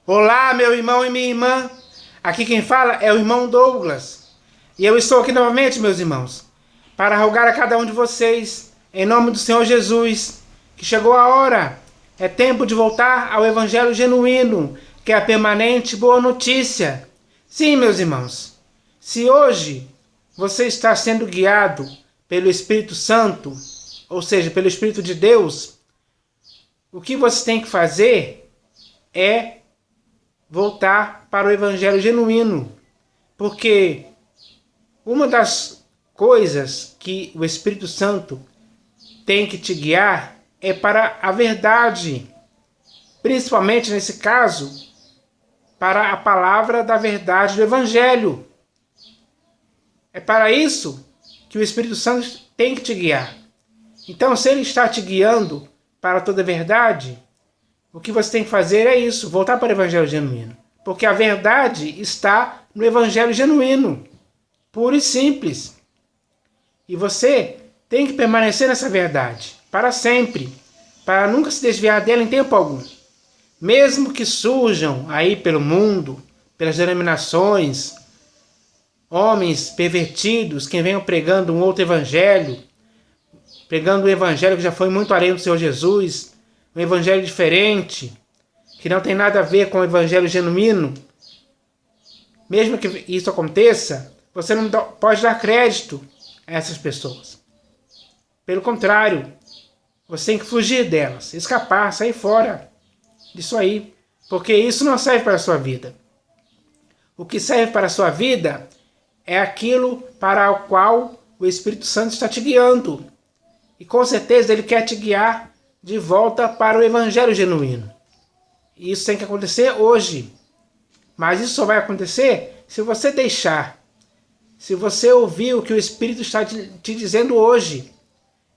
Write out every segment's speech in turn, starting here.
Olá, meu irmão e minha irmã. Aqui quem fala é o irmão Douglas. E eu estou aqui novamente, meus irmãos, para rogar a cada um de vocês, em nome do Senhor Jesus, que chegou a hora. É tempo de voltar ao Evangelho genuíno, que é a permanente boa notícia. Sim, meus irmãos, se hoje você está sendo guiado pelo Espírito Santo, ou seja, pelo Espírito de Deus, o que você tem que fazer é voltar para o Evangelho genuíno. Porque uma das coisas que o Espírito Santo tem que te guiar é para a verdade. Principalmente nesse caso, para a palavra da verdade do Evangelho. É para isso que o Espírito Santo tem que te guiar. Então, se ele está te guiando para toda a verdade, o que você tem que fazer é isso, voltar para o Evangelho genuíno. Porque a verdade está no Evangelho genuíno, puro e simples. E você tem que permanecer nessa verdade, para sempre, para nunca se desviar dela em tempo algum. Mesmo que surjam aí pelo mundo, pelas denominações, homens pervertidos que venham pregando um outro evangelho, pregando um evangelho que já foi muito além do Senhor Jesus, um evangelho diferente, que não tem nada a ver com o evangelho genuíno. Mesmo que isso aconteça, você não pode dar crédito a essas pessoas. Pelo contrário, você tem que fugir delas, escapar, sair fora disso aí, porque isso não serve para a sua vida. O que serve para a sua vida é aquilo para o qual o Espírito Santo está te guiando. E com certeza ele quer te guiar de volta para o Evangelho genuíno. E isso tem que acontecer hoje. Mas isso só vai acontecer se você deixar. Se você ouvir o que o Espírito está te dizendo hoje.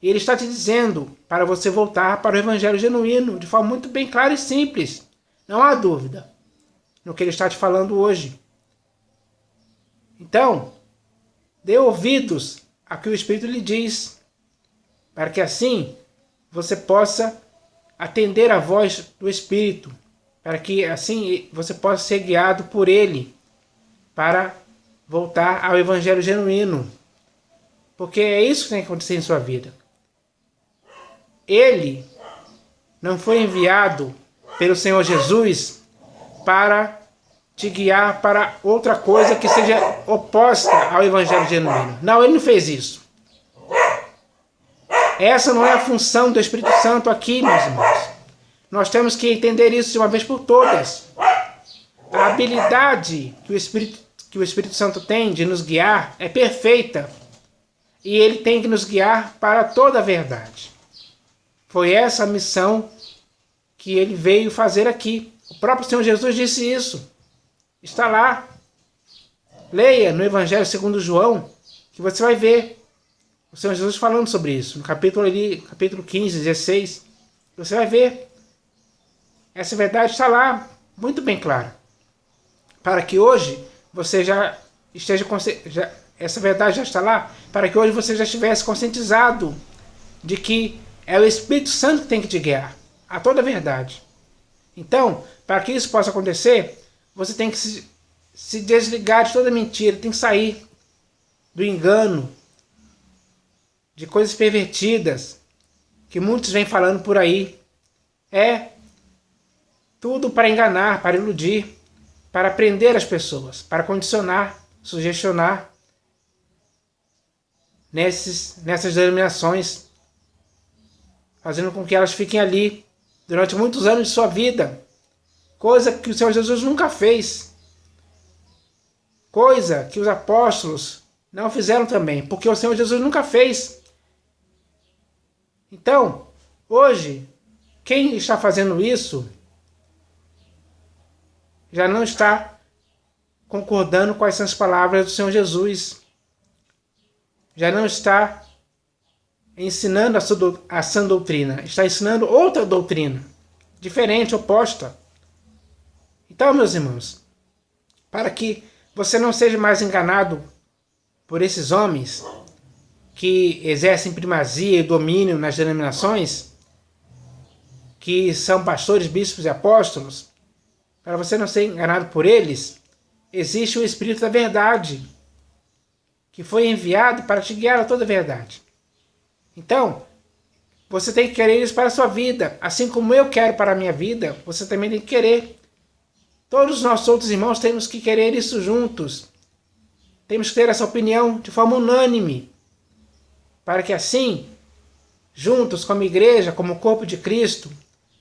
E ele está te dizendo para você voltar para o Evangelho genuíno, de forma muito bem clara e simples. Não há dúvida no que ele está te falando hoje. Então, dê ouvidos ao que o Espírito lhe diz, para que assim você possa atender a voz do Espírito, para que assim você possa ser guiado por ele, para voltar ao Evangelho genuíno. Porque é isso que tem que acontecer em sua vida. Ele não foi enviado pelo Senhor Jesus para te guiar para outra coisa que seja oposta ao Evangelho genuíno. Não, ele não fez isso. Essa não é a função do Espírito Santo aqui, meus irmãos. Nós temos que entender isso de uma vez por todas. A habilidade que o Espírito Santo tem de nos guiar é perfeita. E ele tem que nos guiar para toda a verdade. Foi essa a missão que ele veio fazer aqui. O próprio Senhor Jesus disse isso. Está lá. Leia no Evangelho segundo João, que você vai ver o Senhor Jesus falando sobre isso. No capítulo 15, 16. Você vai ver. Essa verdade está lá, muito bem clara. Para que hoje você já esteja... essa verdade já está lá, para que hoje você já estivesse conscientizado de que é o Espírito Santo que tem que te guiar a toda a verdade. Então, para que isso possa acontecer, você tem que se desligar de toda mentira, tem que sair do engano, de coisas pervertidas, que muitos vêm falando por aí. É tudo para enganar, para iludir, para prender as pessoas, para condicionar, sugestionar nessas denominações, fazendo com que elas fiquem ali durante muitos anos de sua vida, coisa que o Senhor Jesus nunca fez, coisa que os apóstolos não fizeram também, porque o Senhor Jesus nunca fez. Então, hoje, quem está fazendo isso já não está concordando com essas palavras do Senhor Jesus, já não está ensinando a sã doutrina, está ensinando outra doutrina, diferente, oposta. Então, meus irmãos, para que você não seja mais enganado por esses homens que exercem primazia e domínio nas denominações, que são pastores, bispos e apóstolos, para você não ser enganado por eles, existe o Espírito da Verdade, que foi enviado para te guiar a toda a verdade. Então, você tem que querer isso para a sua vida. Assim como eu quero para a minha vida, você também tem que querer. Todos os nossos outros irmãos temos que querer isso juntos. Temos que ter essa opinião de forma unânime, para que assim, juntos como igreja, como corpo de Cristo,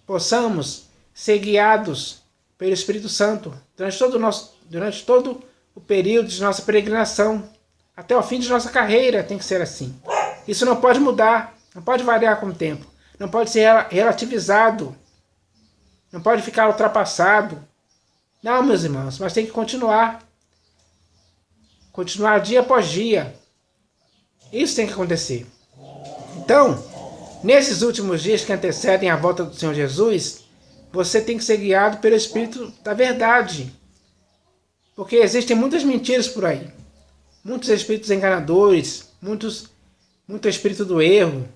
possamos ser guiados pelo Espírito Santo durante todo o período de nossa peregrinação, até o fim de nossa carreira tem que ser assim. Isso não pode mudar, não pode variar com o tempo, não pode ser relativizado, não pode ficar ultrapassado. Não, meus irmãos, mas tem que continuar dia após dia. Isso tem que acontecer. Então, nesses últimos dias que antecedem a volta do Senhor Jesus, você tem que ser guiado pelo Espírito da Verdade. Porque existem muitas mentiras por aí. Muitos espíritos enganadores, muito espírito do erro,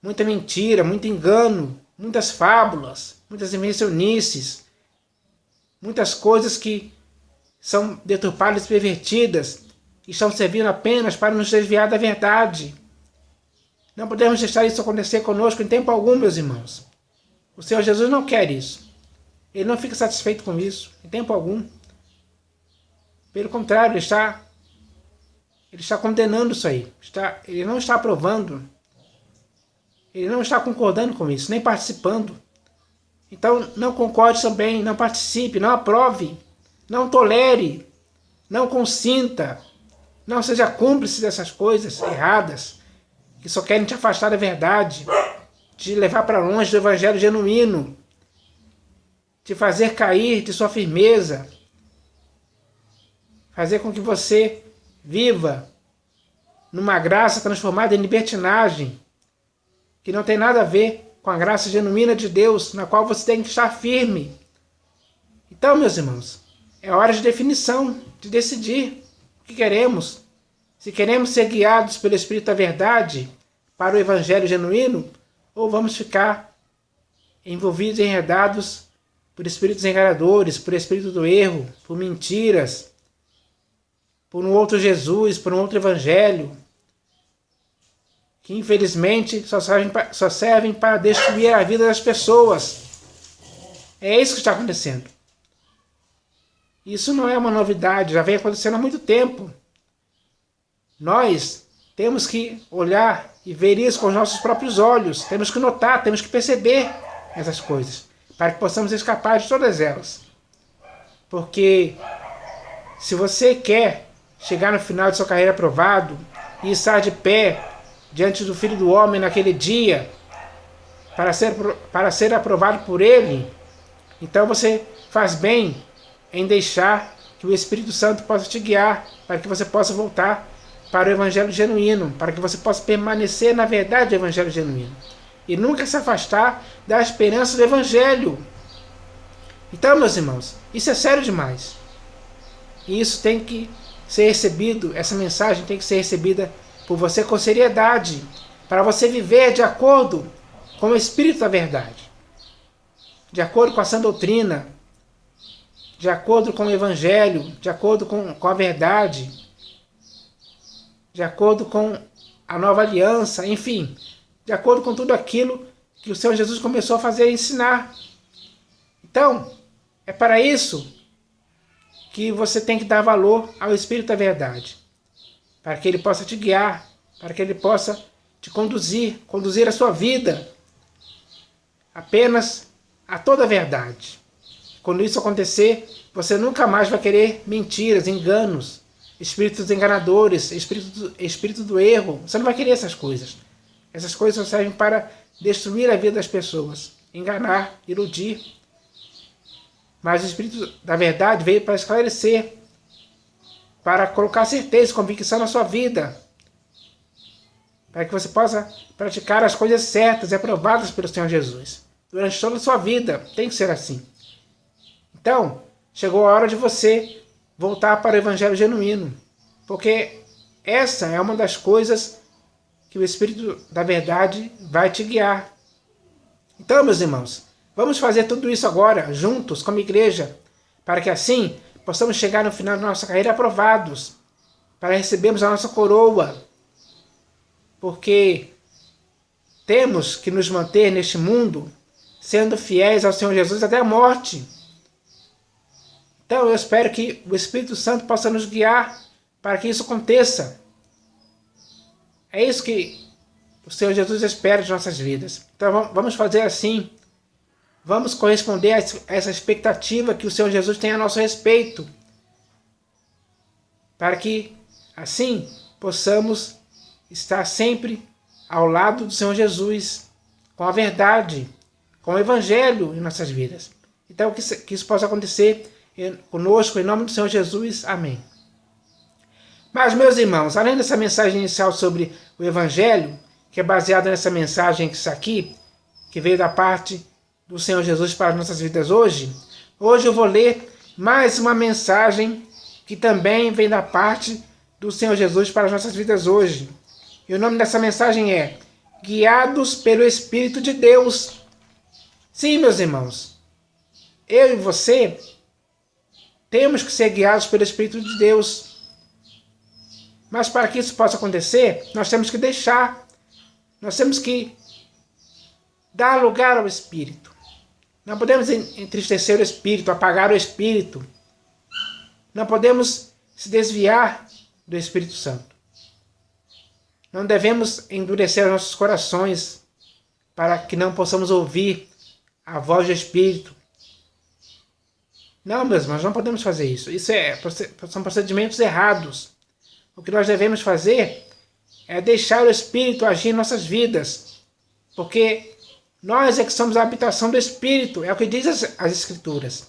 muita mentira, muito engano, muitas fábulas, muitas invencionices, muitas coisas que são deturpadas e pervertidas, que estão servindo apenas para nos desviar da verdade. Não podemos deixar isso acontecer conosco em tempo algum, meus irmãos. O Senhor Jesus não quer isso. Ele não fica satisfeito com isso, em tempo algum. Pelo contrário, ele está condenando isso aí. Ele não está aprovando. Ele não está concordando com isso, nem participando. Então, não concorde também, não participe, não aprove, não tolere, não consinta, não seja cúmplice dessas coisas erradas, que só querem te afastar da verdade, te levar para longe do evangelho genuíno, te fazer cair de sua firmeza, fazer com que você viva numa graça transformada em libertinagem, que não tem nada a ver com a graça genuína de Deus, na qual você tem que estar firme. Então, meus irmãos, é hora de definição, de decidir o que queremos. Se queremos ser guiados pelo Espírito da Verdade para o Evangelho genuíno, ou vamos ficar envolvidos e enredados por espíritos enganadores, por espírito do erro, por mentiras, por um outro Jesus, por um outro Evangelho, que infelizmente só servem para destruir a vida das pessoas. É isso que está acontecendo. Isso não é uma novidade, já vem acontecendo há muito tempo. Nós temos que olhar e ver isso com os nossos próprios olhos. Temos que notar, temos que perceber essas coisas, para que possamos escapar de todas elas. Porque se você quer chegar no final de sua carreira aprovado e estar de pé diante do Filho do Homem naquele dia, para ser aprovado por Ele, então você faz bem em deixar que o Espírito Santo possa te guiar, para que você possa voltar para o Evangelho genuíno, para que você possa permanecer na verdade do Evangelho genuíno, e nunca se afastar da esperança do Evangelho. Então, meus irmãos, isso é sério demais. E isso tem que ser recebido, essa mensagem tem que ser recebida por você com seriedade, para você viver de acordo com o Espírito da Verdade, de acordo com a sã doutrina, de acordo com o Evangelho, de acordo com a verdade, de acordo com a nova aliança, enfim, de acordo com tudo aquilo que o Senhor Jesus começou a fazer e ensinar. Então, é para isso que você tem que dar valor ao Espírito da Verdade, para que ele possa te guiar, para que ele possa te conduzir a sua vida apenas a toda a verdade. Quando isso acontecer, você nunca mais vai querer mentiras, enganos, espíritos enganadores, espírito do erro. Você não vai querer essas coisas. Essas coisas só servem para destruir a vida das pessoas, enganar, iludir. Mas o Espírito da Verdade veio para esclarecer, para colocar certeza e convicção na sua vida, para que você possa praticar as coisas certas e aprovadas pelo Senhor Jesus. Durante toda a sua vida, tem que ser assim. Então, chegou a hora de você voltar para o Evangelho genuíno, porque essa é uma das coisas que o Espírito da Verdade vai te guiar. Então, meus irmãos, vamos fazer tudo isso agora, juntos, como igreja, para que assim possamos chegar no final da nossa carreira aprovados, para recebermos a nossa coroa, porque temos que nos manter neste mundo sendo fiéis ao Senhor Jesus até a morte. Então eu espero que o Espírito Santo possa nos guiar para que isso aconteça. É isso que o Senhor Jesus espera de nossas vidas. Então vamos fazer assim. Vamos corresponder a essa expectativa que o Senhor Jesus tem a nosso respeito, para que assim possamos estar sempre ao lado do Senhor Jesus, com a verdade, com o Evangelho em nossas vidas. Então que isso possa acontecer conosco, em nome do Senhor Jesus. Amém. Mas, meus irmãos, além dessa mensagem inicial sobre o Evangelho, que é baseada nessa mensagem que está aqui, que veio da parte do Senhor Jesus para as nossas vidas hoje eu vou ler mais uma mensagem que também vem da parte do Senhor Jesus para as nossas vidas hoje. E o nome dessa mensagem é Guiados pelo Espírito de Deus. Sim, meus irmãos, eu e você temos que ser guiados pelo Espírito de Deus. Mas para que isso possa acontecer, nós temos que dar lugar ao Espírito. Não podemos entristecer o Espírito, apagar o Espírito. Não podemos se desviar do Espírito Santo. Não devemos endurecer os nossos corações para que não possamos ouvir a voz do Espírito. Não, meus irmãos, não podemos fazer isso. São procedimentos errados. O que nós devemos fazer é deixar o Espírito agir em nossas vidas. Porque nós é que somos a habitação do Espírito, é o que diz as Escrituras.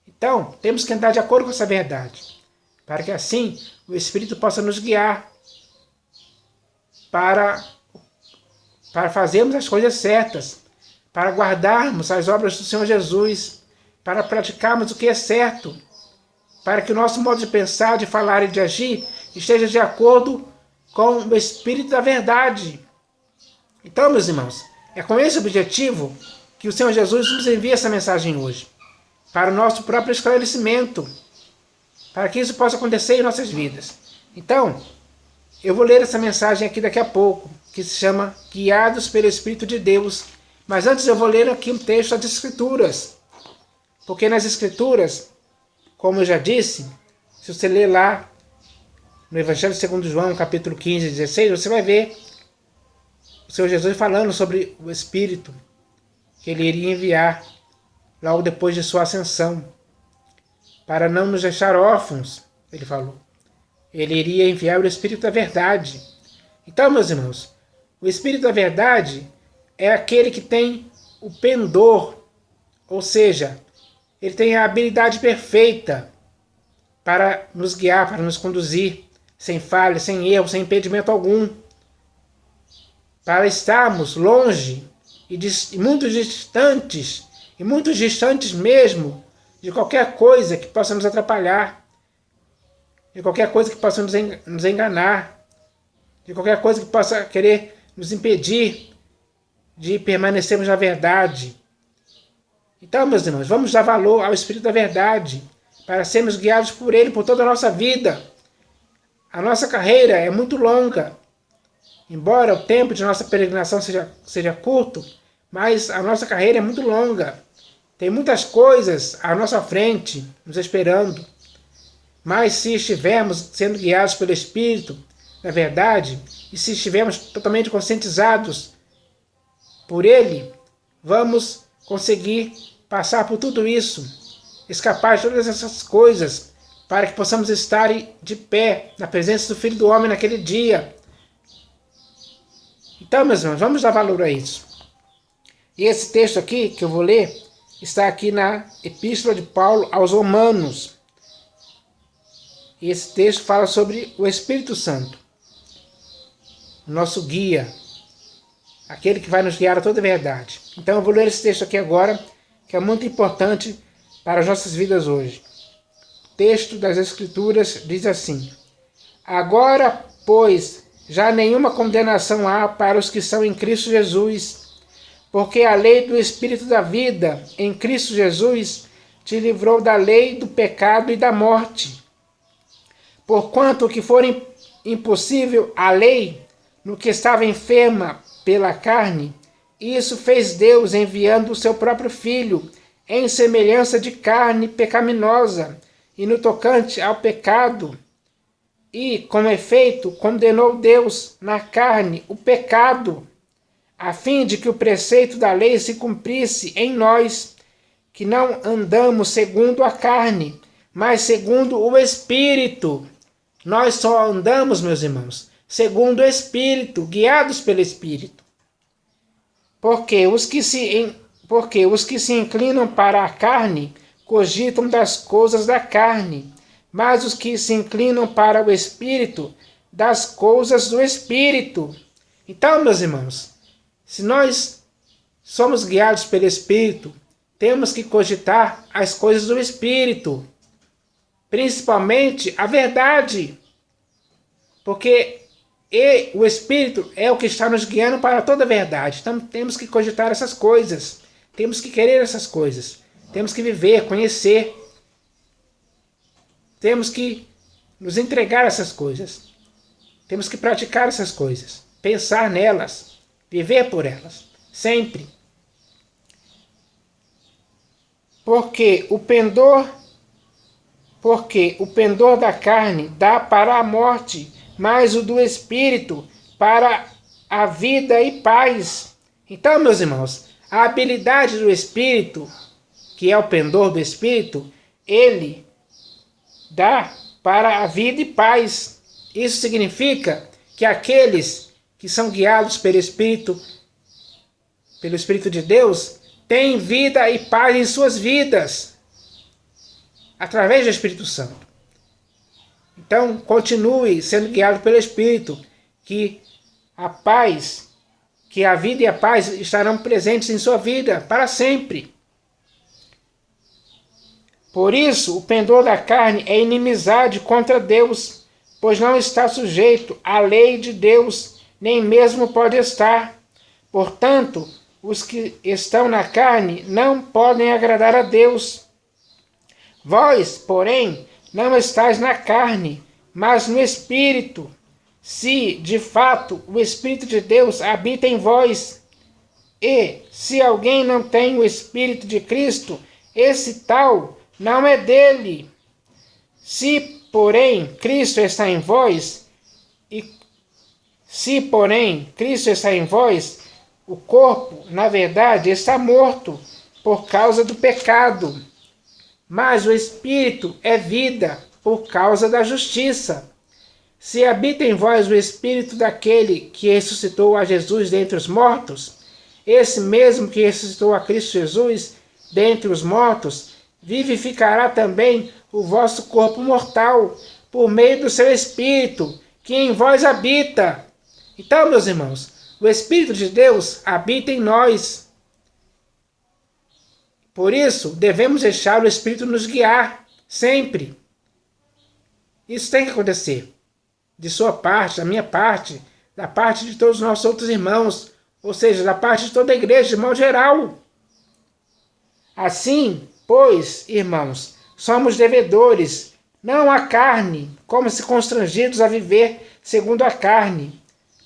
Então, temos que andar de acordo com essa verdade, para que assim o Espírito possa nos guiar para fazermos as coisas certas, para guardarmos as obras do Senhor Jesus, para praticarmos o que é certo, para que o nosso modo de pensar, de falar e de agir esteja de acordo com o Espírito da verdade. Então, meus irmãos, é com esse objetivo que o Senhor Jesus nos envia essa mensagem hoje, para o nosso próprio esclarecimento, para que isso possa acontecer em nossas vidas. Então, eu vou ler essa mensagem aqui daqui a pouco, que se chama Guiados pelo Espírito de Deus. Mas antes eu vou ler aqui um texto das Escrituras, porque nas Escrituras, como eu já disse, se você ler lá no Evangelho segundo João, capítulo 15, 16, você vai ver o Senhor Jesus falando sobre o Espírito que ele iria enviar logo depois de sua ascensão, para não nos deixar órfãos, ele falou. Ele iria enviar o Espírito da verdade. Então, meus irmãos, o Espírito da verdade é aquele que tem o pendor, ou seja, ele tem a habilidade perfeita para nos guiar, para nos conduzir, sem falha, sem erro, sem impedimento algum, para estarmos longe e muito distantes mesmo, de qualquer coisa que possa nos atrapalhar, de qualquer coisa que possa nos enganar, de qualquer coisa que possa querer nos impedir de permanecermos na verdade. Então, meus irmãos, vamos dar valor ao Espírito da verdade, para sermos guiados por Ele por toda a nossa vida. A nossa carreira é muito longa. Embora o tempo de nossa peregrinação seja curto, mas a nossa carreira é muito longa. Tem muitas coisas à nossa frente, nos esperando. Mas se estivermos sendo guiados pelo Espírito, na verdade, e se estivermos totalmente conscientizados por Ele, vamos conseguir passar por tudo isso, escapar de todas essas coisas, para que possamos estar de pé na presença do Filho do Homem naquele dia. Então, meus irmãos, vamos dar valor a isso. E esse texto aqui, que eu vou ler, está aqui na Epístola de Paulo aos Romanos. E esse texto fala sobre o Espírito Santo, nosso guia, aquele que vai nos guiar a toda a verdade. Então eu vou ler esse texto aqui agora, que é muito importante para as nossas vidas hoje. O texto das Escrituras diz assim: Agora, pois, já nenhuma condenação há para os que são em Cristo Jesus, porque a lei do Espírito da vida em Cristo Jesus te livrou da lei, do pecado e da morte. Porquanto o que for impossível à lei, no que estava enferma pela carne, isso fez Deus enviando o seu próprio Filho, em semelhança de carne pecaminosa, e no tocante ao pecado, e, com efeito, condenou Deus na carne o pecado, a fim de que o preceito da lei se cumprisse em nós, que não andamos segundo a carne, mas segundo o Espírito. Nós só andamos, meus irmãos, segundo o Espírito, guiados pelo Espírito. Porque os que se inclinam para a carne cogitam das coisas da carne, mas os que se inclinam para o Espírito, das coisas do Espírito. Então, meus irmãos, se nós somos guiados pelo Espírito, temos que cogitar as coisas do Espírito, principalmente a verdade, porque o Espírito é o que está nos guiando para toda a verdade. Então temos que cogitar essas coisas, temos que querer essas coisas, temos que viver, conhecer, temos que nos entregar a essas coisas, temos que praticar essas coisas, pensar nelas, viver por elas, sempre. Porque o pendor da carne dá para a morte, mas o do Espírito para a vida e paz. Então, meus irmãos, a habilidade do Espírito, que é o pendor do Espírito, ele dá para a vida e paz. Isso significa que aqueles que são guiados pelo Espírito de Deus, têm vida e paz em suas vidas, através do Espírito Santo. Então, continue sendo guiado pelo Espírito, que a paz, que a vida e a paz estarão presentes em sua vida para sempre. Por isso, o pendor da carne é inimizade contra Deus, pois não está sujeito à lei de Deus, nem mesmo pode estar. Portanto, os que estão na carne não podem agradar a Deus. Vós, porém, não estáis na carne, mas no Espírito, se, de fato, o Espírito de Deus habita em vós. E, se alguém não tem o Espírito de Cristo, esse tal não é dele. Se, porém, Cristo está em vós, o corpo, na verdade, está morto por causa do pecado, mas o Espírito é vida por causa da justiça. Se habita em vós o Espírito daquele que ressuscitou a Jesus dentre os mortos, esse mesmo que ressuscitou a Cristo Jesus dentre os mortos, vivificará também o vosso corpo mortal, por meio do seu Espírito, que em vós habita. Então, meus irmãos, o Espírito de Deus habita em nós. Por isso, devemos deixar o Espírito nos guiar, sempre. Isso tem que acontecer. De sua parte, da minha parte, da parte de todos os nossos outros irmãos, ou seja, da parte de toda a igreja, de modo geral. Assim, pois, irmãos, somos devedores, não à carne, como se constrangidos a viver segundo a carne.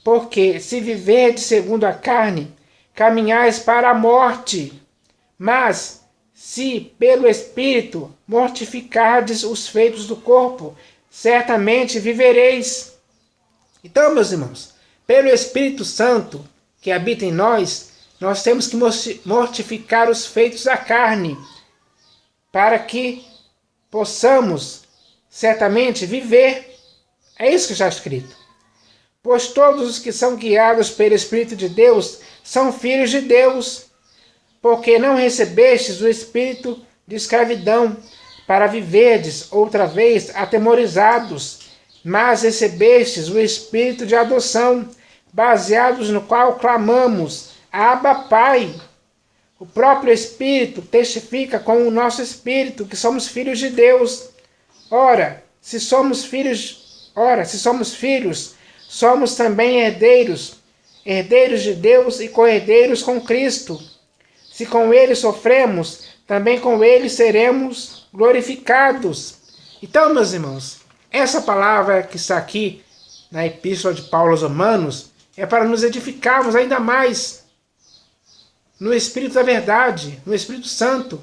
Porque, se viverdes segundo a carne, caminhais para a morte. Mas, se pelo Espírito mortificardes os feitos do corpo, certamente vivereis. Então, meus irmãos, pelo Espírito Santo que habita em nós, nós temos que mortificar os feitos da carne, para que possamos certamente viver. É isso que está escrito. Pois todos os que são guiados pelo Espírito de Deus são filhos de Deus, porque não recebestes o espírito de escravidão, para viverdes outra vez atemorizados, mas recebestes o espírito de adoção, baseados no qual clamamos, Abba, Pai. O próprio Espírito testifica com o nosso espírito que somos filhos de Deus. Ora, se somos filhos, somos também herdeiros, herdeiros de Deus e co-herdeiros com Cristo. Se com ele sofremos, também com ele seremos glorificados. Então, meus irmãos, essa palavra que está aqui na Epístola de Paulo aos Romanos é para nos edificarmos ainda mais no Espírito da verdade, no Espírito Santo.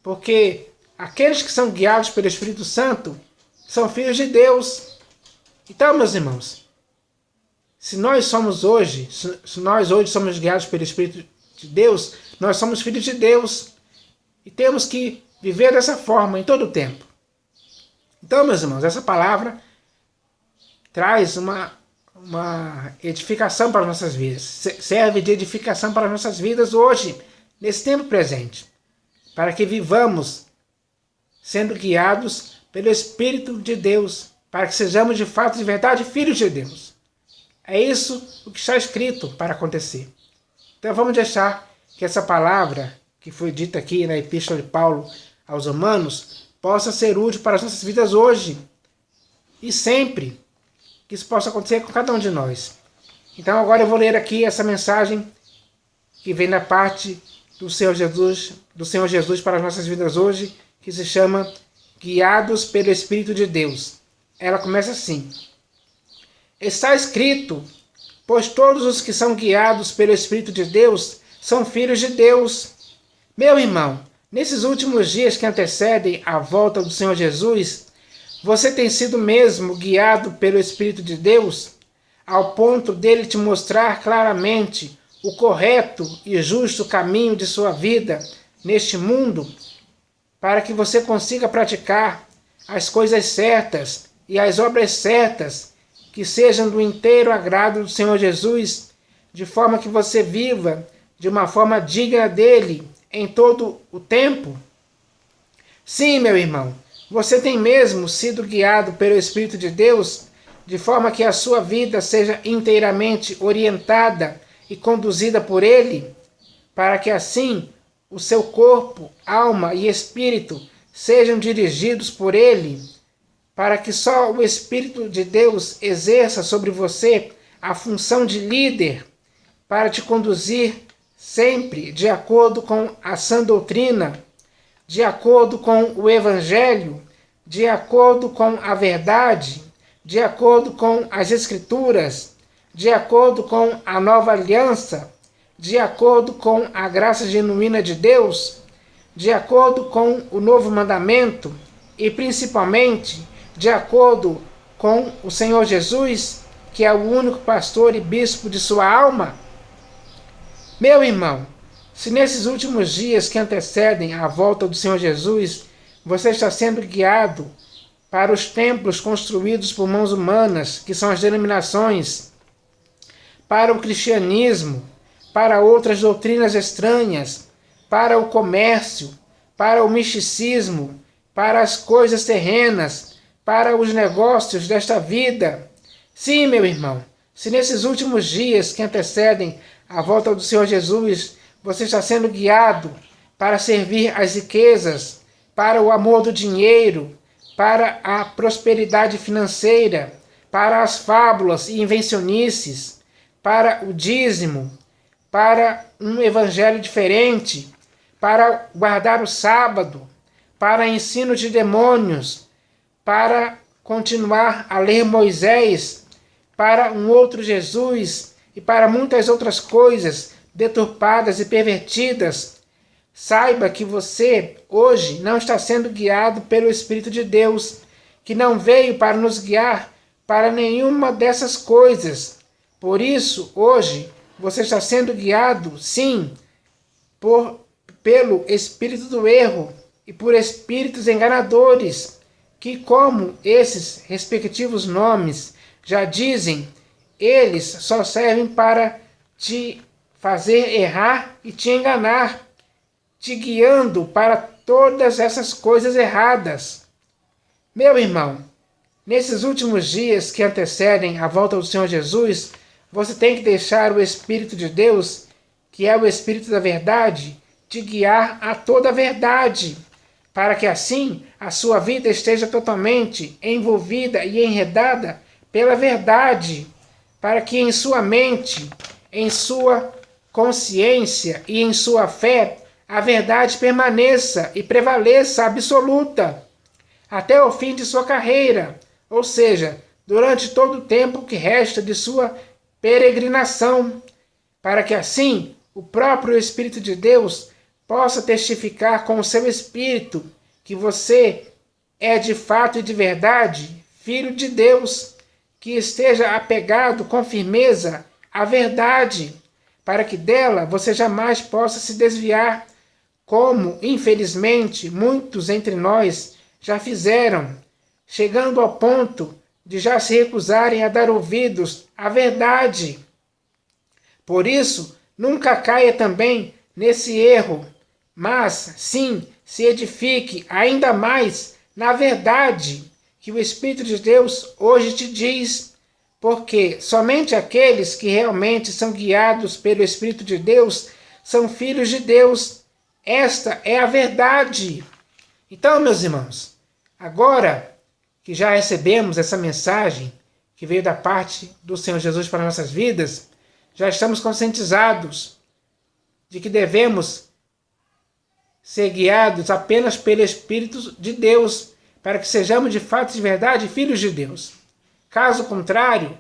Porque aqueles que são guiados pelo Espírito Santo são filhos de Deus. Então, meus irmãos, se nós hoje somos guiados pelo Espírito de Deus, nós somos filhos de Deus. E temos que viver dessa forma em todo o tempo. Então, meus irmãos, essa palavra traz uma edificação para as nossas vidas. Serve de edificação para as nossas vidas hoje, nesse tempo presente. Para que vivamos sendo guiados pelo Espírito de Deus. Para que sejamos de fato, de verdade, filhos de Deus. É isso o que está escrito para acontecer. Então vamos deixar que essa palavra que foi dita aqui na Epístola de Paulo aos Romanos possa ser útil para as nossas vidas hoje e sempre. Que isso possa acontecer com cada um de nós. Então agora eu vou ler aqui essa mensagem que vem da parte do Senhor Jesus para as nossas vidas hoje, que se chama Guiados pelo Espírito de Deus. Ela começa assim: está escrito, pois todos os que são guiados pelo Espírito de Deus são filhos de Deus. Meu irmão, nesses últimos dias que antecedem a volta do Senhor Jesus, você tem sido mesmo guiado pelo Espírito de Deus, ao ponto dele te mostrar claramente o correto e justo caminho de sua vida neste mundo, para que você consiga praticar as coisas certas e as obras certas que sejam do inteiro agrado do Senhor Jesus, de forma que você viva de uma forma digna dele em todo o tempo? Sim, meu irmão, você tem mesmo sido guiado pelo Espírito de Deus, de forma que a sua vida seja inteiramente orientada e conduzida por ele, para que assim o seu corpo, alma e espírito sejam dirigidos por ele, para que só o Espírito de Deus exerça sobre você a função de líder, para te conduzir sempre de acordo com a sã doutrina, de acordo com o Evangelho, de acordo com a verdade, de acordo com as Escrituras, de acordo com a nova aliança, de acordo com a graça genuína de Deus, de acordo com o novo mandamento e principalmente de acordo com o Senhor Jesus, que é o único pastor e bispo de sua alma? Meu irmão, se nesses últimos dias que antecedem a volta do Senhor Jesus, você está sendo guiado para os templos construídos por mãos humanas, que são as denominações, para o cristianismo, para outras doutrinas estranhas, para o comércio, para o misticismo, para as coisas terrenas, para os negócios desta vida. Sim, meu irmão, se nesses últimos dias que antecedem a volta do Senhor Jesus, você está sendo guiado para servir as riquezas, para o amor do dinheiro, para a prosperidade financeira, para as fábulas e invencionices, para o dízimo, para um evangelho diferente, para guardar o sábado, para ensino de demônios, para continuar a ler Moisés, para um outro Jesus e para muitas outras coisas deturpadas e pervertidas, saiba que você hoje não está sendo guiado pelo Espírito de Deus, que não veio para nos guiar para nenhuma dessas coisas. Por isso, hoje, você está sendo guiado, sim, pelo espírito do erro e por espíritos enganadores, que, como esses respectivos nomes já dizem, eles só servem para te fazer errar e te enganar, te guiando para todas essas coisas erradas. Meu irmão, nesses últimos dias que antecedem a volta do Senhor Jesus, você tem que deixar o Espírito de Deus, que é o Espírito da verdade, te guiar a toda a verdade, para que assim a sua vida esteja totalmente envolvida e enredada pela verdade, para que em sua mente, em sua consciência e em sua fé a verdade permaneça e prevaleça absoluta até o fim de sua carreira, ou seja, durante todo o tempo que resta de sua peregrinação, para que assim o próprio Espírito de Deus possa testificar com o seu Espírito que você é de fato e de verdade filho de Deus, que esteja apegado com firmeza à verdade, para que dela você jamais possa se desviar, como, infelizmente, muitos entre nós já fizeram, chegando ao ponto de já se recusarem a dar ouvidos à verdade. Por isso, nunca caia também nesse erro, mas sim se edifique ainda mais na verdade que o Espírito de Deus hoje te diz, porque somente aqueles que realmente são guiados pelo Espírito de Deus são filhos de Deus. Esta é a verdade. Então, meus irmãos, agora que já recebemos essa mensagem que veio da parte do Senhor Jesus para nossas vidas, já estamos conscientizados de que devemos ser guiados apenas pelo Espírito de Deus, para que sejamos de fato e de verdade filhos de Deus. Caso contrário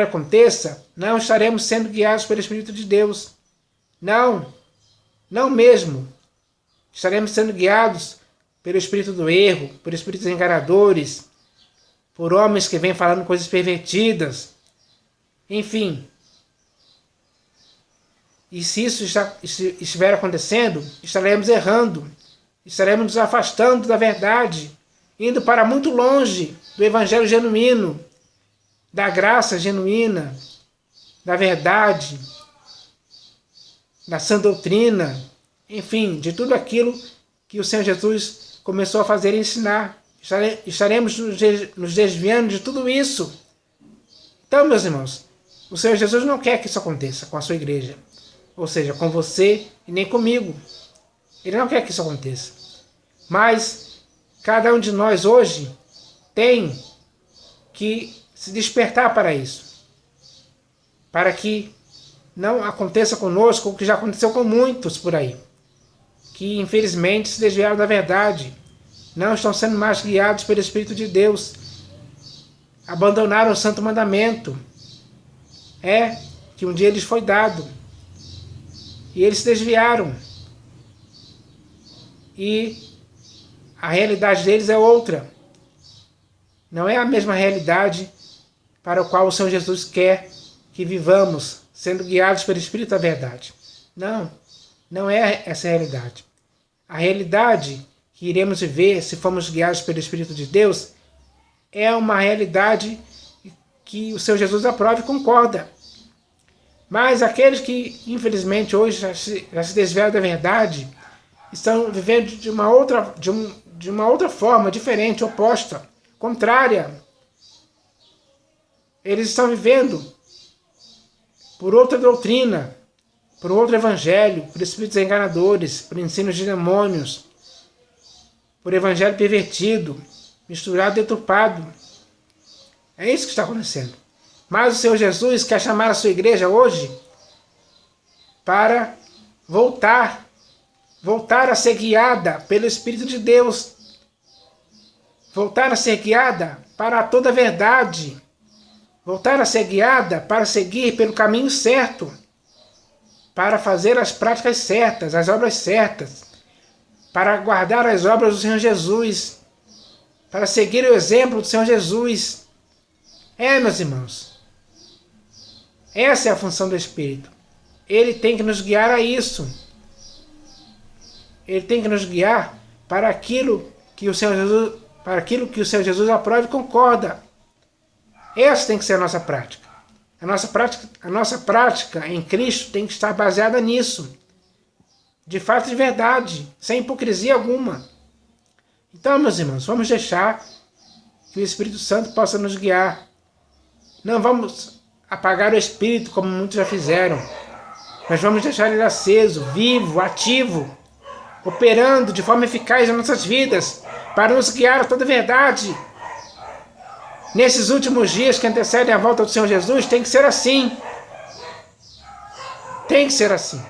aconteça, não estaremos sendo guiados pelo Espírito de Deus. Não mesmo. Estaremos sendo guiados pelo espírito do erro, por espíritos enganadores, por homens que vêm falando coisas pervertidas. Enfim. E se isso estiver acontecendo, estaremos errando, estaremos nos afastando da verdade, indo para muito longe do evangelho genuíno, da graça genuína, da verdade, da sã doutrina, enfim, de tudo aquilo que o Senhor Jesus começou a fazer e ensinar. Estaremos nos desviando de tudo isso. Então, meus irmãos, o Senhor Jesus não quer que isso aconteça com a sua igreja, ou seja, com você e nem comigo. Ele não quer que isso aconteça. Mas cada um de nós hoje tem que se despertar para isso, para que não aconteça conosco o que já aconteceu com muitos por aí, que infelizmente se desviaram da verdade, não estão sendo mais guiados pelo Espírito de Deus, abandonaram o santo mandamento, que um dia lhes foi dado, e eles se desviaram, e a realidade deles é outra, não é a mesma realidade para a qual o Senhor Jesus quer que vivamos, sendo guiados pelo Espírito da verdade. Não é essa a realidade. A realidade que iremos viver se formos guiados pelo Espírito de Deus é uma realidade que o Senhor Jesus aprova e concorda. Mas aqueles que, infelizmente, hoje já se desviaram da verdade, estão vivendo de uma outra forma, diferente, oposta, contrária. Eles estão vivendo por outra doutrina, por outro evangelho, por espíritos enganadores, por ensinos de demônios, por evangelho pervertido, misturado, deturpado. É isso que está acontecendo. Mas o Senhor Jesus quer chamar a sua igreja hoje para voltar a ser guiada pelo Espírito de Deus, voltar a ser guiada para toda a verdade, voltar a ser guiada para seguir pelo caminho certo, para fazer as práticas certas, as obras certas, para guardar as obras do Senhor Jesus, para seguir o exemplo do Senhor Jesus. Meus irmãos, essa é a função do Espírito. Ele tem que nos guiar a isso. Ele tem que nos guiar para aquilo que o Senhor Jesus aprova e concorda. Essa tem que ser a nossa prática. A nossa prática em Cristo tem que estar baseada nisso. De fato e de verdade, sem hipocrisia alguma. Então, meus irmãos, vamos deixar que o Espírito Santo possa nos guiar. Não vamos apagar o Espírito como muitos já fizeram. Mas vamos deixar ele aceso, vivo, ativo, operando de forma eficaz nas nossas vidas, para nos guiar a toda a verdade. Nesses últimos dias que antecedem a volta do Senhor Jesus, tem que ser assim. Tem que ser assim.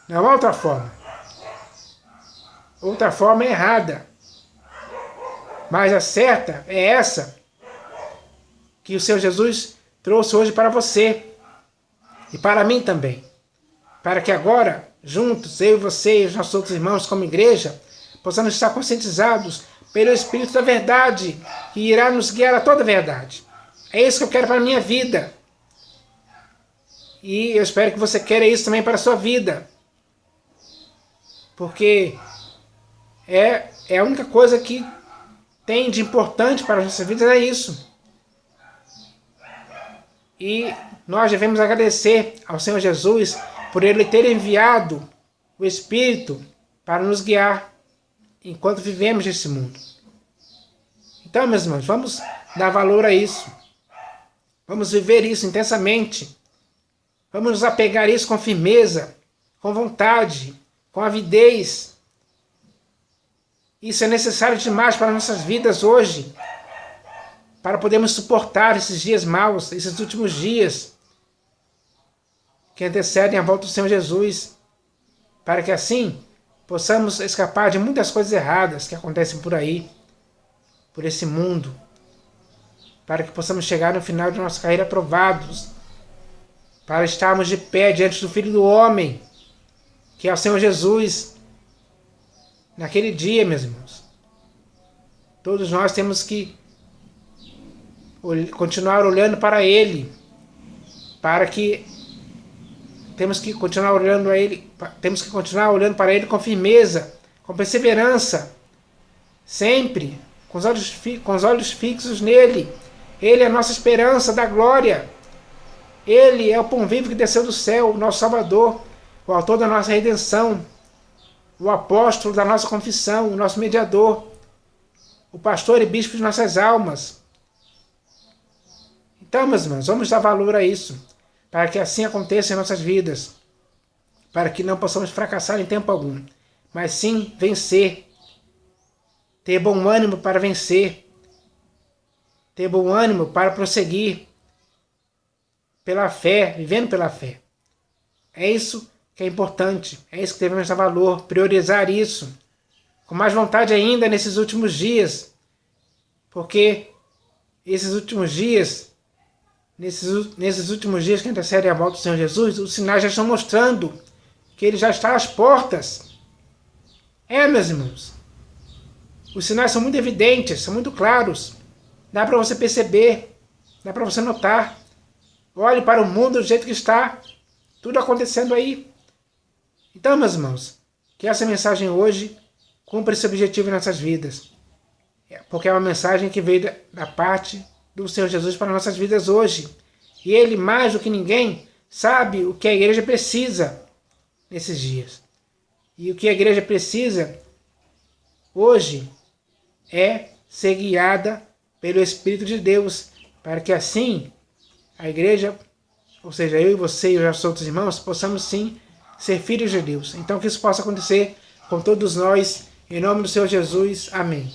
Não há outra forma. Outra forma é errada. Mas a certa é essa que o Senhor Jesus trouxe hoje para você e para mim também. Para que agora, juntos, eu e você e os nossos outros irmãos como igreja, possamos estar conscientizados pelo Espírito da verdade, que irá nos guiar a toda a verdade. É isso que eu quero para a minha vida. E eu espero que você queira isso também para a sua vida. Porque é a única coisa que tem de importante para as nossas vidas, é isso. E nós devemos agradecer ao Senhor Jesus por Ele ter enviado o Espírito para nos guiar enquanto vivemos nesse mundo. Então, meus irmãos, vamos dar valor a isso. Vamos viver isso intensamente. Vamos nos apegar a isso com firmeza, com vontade, com avidez. Isso é necessário demais para nossas vidas hoje, para podermos suportar esses dias maus, esses últimos dias que antecedem a volta do Senhor Jesus, para que assim possamos escapar de muitas coisas erradas que acontecem por aí, por esse mundo, para que possamos chegar no final de nossa carreira aprovados, para estarmos de pé diante do Filho do Homem, que é o Senhor Jesus, naquele dia, meus irmãos. Todos nós temos que continuar olhando para Ele, temos que continuar olhando para Ele com firmeza, com perseverança, sempre com os olhos fixos nele. Ele é a nossa esperança da glória. Ele é o pão vivo que desceu do céu, o nosso Salvador, o autor da nossa redenção, o apóstolo da nossa confissão, o nosso mediador, o pastor e bispo de nossas almas. Então, meus irmãos, vamos dar valor a isso, para que assim aconteça em nossas vidas, para que não possamos fracassar em tempo algum, mas sim vencer, ter bom ânimo para vencer, ter bom ânimo para prosseguir pela fé, vivendo pela fé. É isso que é importante, é isso que devemos dar valor, priorizar isso, com mais vontade ainda nesses últimos dias, porque esses últimos dias, nesses últimos dias que antecedem a volta do Senhor Jesus, os sinais já estão mostrando que Ele já está às portas. Meus irmãos, os sinais são muito evidentes, são muito claros, dá para você perceber, dá para você notar. Olhe para o mundo do jeito que está, tudo acontecendo aí. Então, meus irmãos, que essa mensagem hoje cumpra esse objetivo em nossas vidas, porque é uma mensagem que veio da parte do Senhor Jesus para nossas vidas hoje. E Ele, mais do que ninguém, sabe o que a igreja precisa nesses dias. E o que a igreja precisa hoje é ser guiada pelo Espírito de Deus, para que assim a igreja, ou seja, eu e você e os nossos outros irmãos, possamos sim ser filhos de Deus. Então que isso possa acontecer com todos nós, em nome do Senhor Jesus. Amém.